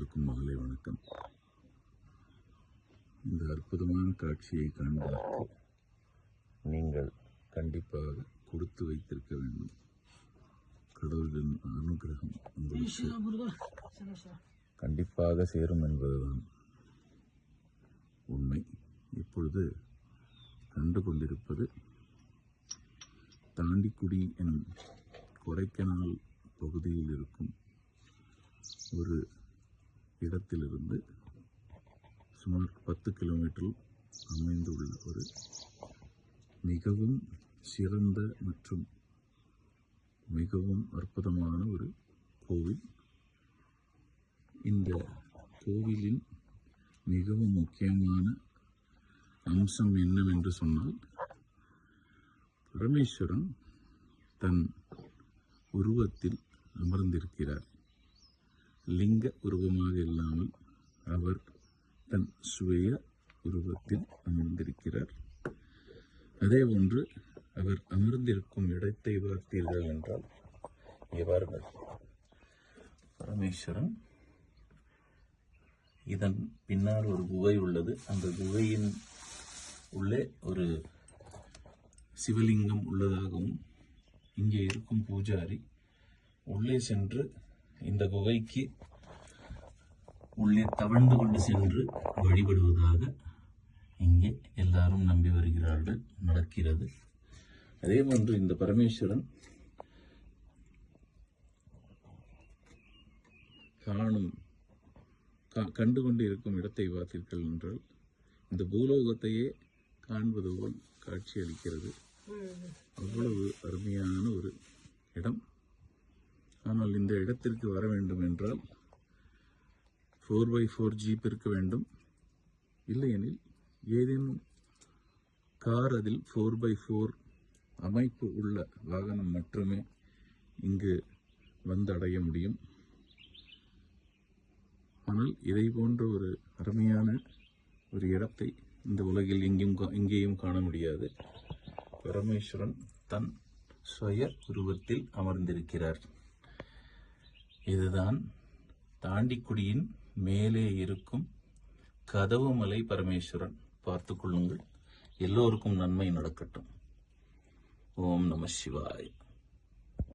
எல்லோருக்கும் மாலை வணக்கம். இந்த அற்புதமான காட்சியை காண்பதற்கு நீங்கள் கண்டிப்பாக கொடுத்து வைத்திருக்க வேண்டும். கடவுளின் அனுகிரகம் உங்களுக்கு கண்டிப்பாக சேரும் என்பதுதான் உண்மை. இப்பொழுது கண்டு கொண்டிருப்பது தாண்டிக்குடி எனும் கொடைக்கானல் பகுதியில் இருக்கும் ஒரு இடத்திலிருந்து சுமார் 10 கிலோமீட்டர் அமைந்துள்ள ஒரு மிகவும் சிறந்த மற்றும் மிகவும் அற்புதமான ஒரு கோவில். இந்த கோவிலின் மிகவும் முக்கியமான அம்சம் என்னவென்று சொன்னால், பரமேஸ்வரன் தன் உருவத்தில் அமர்ந்திருக்கிறார். லிங்க உருவமாக இல்லாமல் அவர் தன் சுய உருவத்தில் அமர்ந்திருக்கிறார். அதே போன்று அவர் அமர்ந்திருக்கும் இடத்தை பார்த்தீர்கள் என்றால், இவர்கள் பரமேஸ்வரன், இதன் பின்னால் ஒரு குகை உள்ளது. அந்த குகையின் உள்ளே ஒரு சிவலிங்கம் உள்ளதாகவும், இங்கே இருக்கும் பூஜாரி உள்ளே சென்று இந்த குகைக்கு உள்ளே தவழ்ந்து கொண்டு சென்று வழிபடுவதாக இங்கே எல்லாரும் நம்பி வருகிறார்கள், நடக்கிறது. அதே போன்று இந்த பரமேஸ்வரன் கண்டு கொண்டு இருக்கும் இடத்தை பார்த்தீர்கள் என்றால், இந்த பூலோகத்தையே காண்பது போல் காட்சி அளிக்கிறது. அவ்வளவு அருமையான ஒரு இடம். ஆனால் இந்த இடத்திற்கு வர வேண்டும் என்றால் 4x4 ஜீப் இருக்க வேண்டும். இல்லையெனில் ஏதேனும் கார், அதில் 4x4 அமைப்பு உள்ள வாகனம் மட்டுமே இங்கு வந்தடைய முடியும். ஆனால் இதை போன்ற ஒரு அருமையான ஒரு இடத்தை இந்த உலகில் எங்கேயும் காண முடியாது. பரமேஸ்வரன் தன் சுய உருவத்தில் அமர்ந்திருக்கிறார். இதுதான் தாண்டிக்குடியின் மேலே இருக்கும் கதவுமலை பரமேஸ்வரன். பார்த்துக் கொள்ளுங்கள். எல்லோருக்கும் நன்மை நடக்கட்டும். ஓம் நம சிவாய.